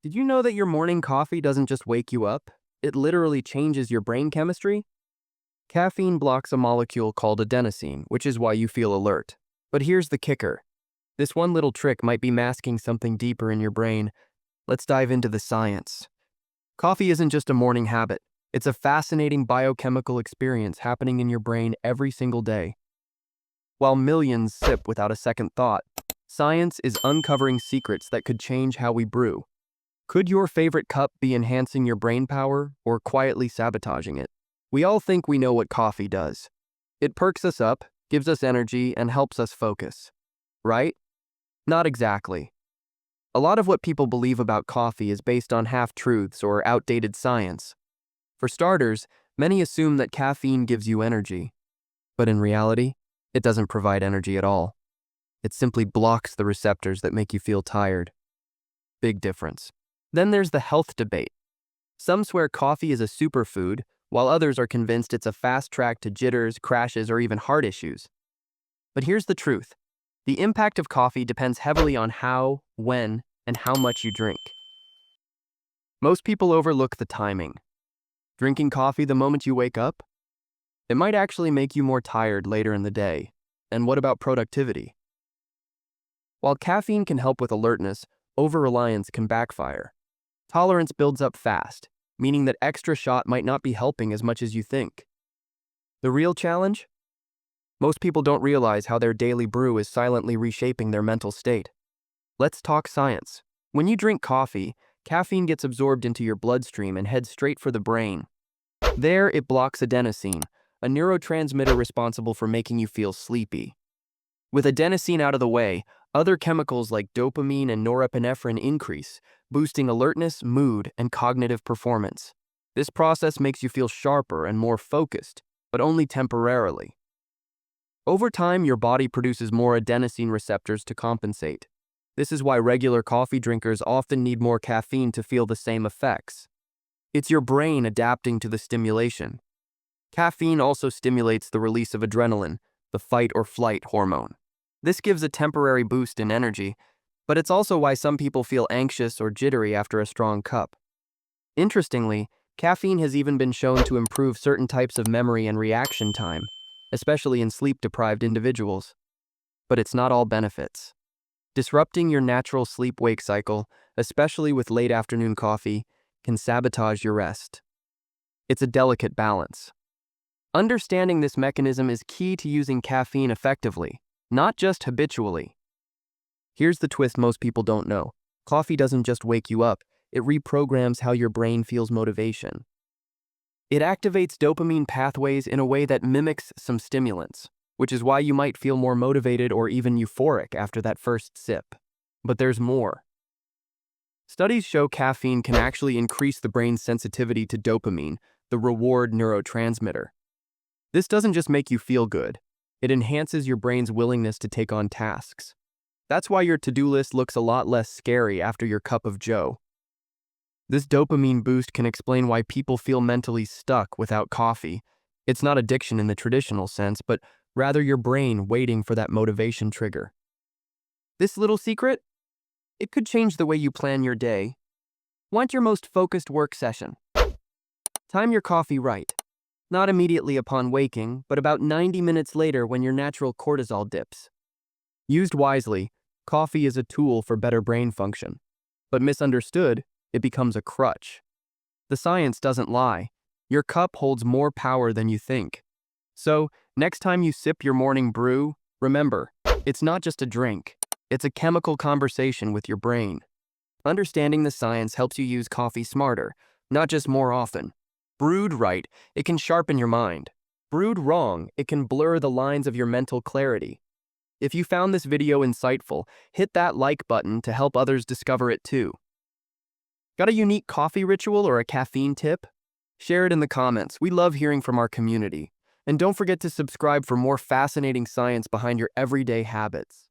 Did you know that your morning coffee doesn't just wake you up? It literally changes your brain chemistry? Caffeine blocks a molecule called adenosine, which is why you feel alert. But here's the kicker. This one little trick might be masking something deeper in your brain. Let's dive into the science. Coffee isn't just a morning habit. It's a fascinating biochemical experience happening in your brain every single day. While millions sip without a second thought, science is uncovering secrets that could change how we brew. Could your favorite cup be enhancing your brain power or quietly sabotaging it? We all think we know what coffee does. It perks us up, gives us energy, and helps us focus. Right? Not exactly. A lot of what people believe about coffee is based on half-truths or outdated science. For starters, many assume that caffeine gives you energy. But in reality, it doesn't provide energy at all. It simply blocks the receptors that make you feel tired. Big difference. Then there's the health debate. Some swear coffee is a superfood, while others are convinced it's a fast track to jitters, crashes, or even heart issues. But here's the truth. The impact of coffee depends heavily on how, when, and how much you drink. Most people overlook the timing. Drinking coffee the moment you wake up? It might actually make you more tired later in the day. And what about productivity? While caffeine can help with alertness, over-reliance can backfire. Tolerance builds up fast, meaning that extra shot might not be helping as much as you think. The real challenge? Most people don't realize how their daily brew is silently reshaping their mental state. Let's talk science. When you drink coffee, caffeine gets absorbed into your bloodstream and heads straight for the brain. There, it blocks adenosine, a neurotransmitter responsible for making you feel sleepy. With adenosine out of the way, other chemicals like dopamine and norepinephrine increase, boosting alertness, mood, and cognitive performance. This process makes you feel sharper and more focused, but only temporarily. Over time, your body produces more adenosine receptors to compensate. This is why regular coffee drinkers often need more caffeine to feel the same effects. It's your brain adapting to the stimulation. Caffeine also stimulates the release of adrenaline, the fight or flight hormone. This gives a temporary boost in energy, but it's also why some people feel anxious or jittery after a strong cup. Interestingly, caffeine has even been shown to improve certain types of memory and reaction time, especially in sleep-deprived individuals. But it's not all benefits. Disrupting your natural sleep-wake cycle, especially with late afternoon coffee, can sabotage your rest. It's a delicate balance. Understanding this mechanism is key to using caffeine effectively, not just habitually. Here's the twist most people don't know. Coffee doesn't just wake you up, it reprograms how your brain feels motivation. It activates dopamine pathways in a way that mimics some stimulants, which is why you might feel more motivated or even euphoric after that first sip. But there's more. Studies show caffeine can actually increase the brain's sensitivity to dopamine, the reward neurotransmitter. This doesn't just make you feel good, it enhances your brain's willingness to take on tasks. That's why your to-do list looks a lot less scary after your cup of joe. This dopamine boost can explain why people feel mentally stuck without coffee. It's not addiction in the traditional sense, but rather your brain waiting for that motivation trigger. This little secret? It could change the way you plan your day. Want your most focused work session? Time your coffee right. Not immediately upon waking, but about 90 minutes later when your natural cortisol dips. Used wisely, coffee is a tool for better brain function. But misunderstood, it becomes a crutch. The science doesn't lie. Your cup holds more power than you think. So, next time you sip your morning brew, remember, it's not just a drink. It's a chemical conversation with your brain. Understanding the science helps you use coffee smarter, not just more often. Brewed right, it can sharpen your mind. Brewed wrong, it can blur the lines of your mental clarity. If you found this video insightful, hit that like button to help others discover it too. Got a unique coffee ritual or a caffeine tip? Share it in the comments. We love hearing from our community. And don't forget to subscribe for more fascinating science behind your everyday habits.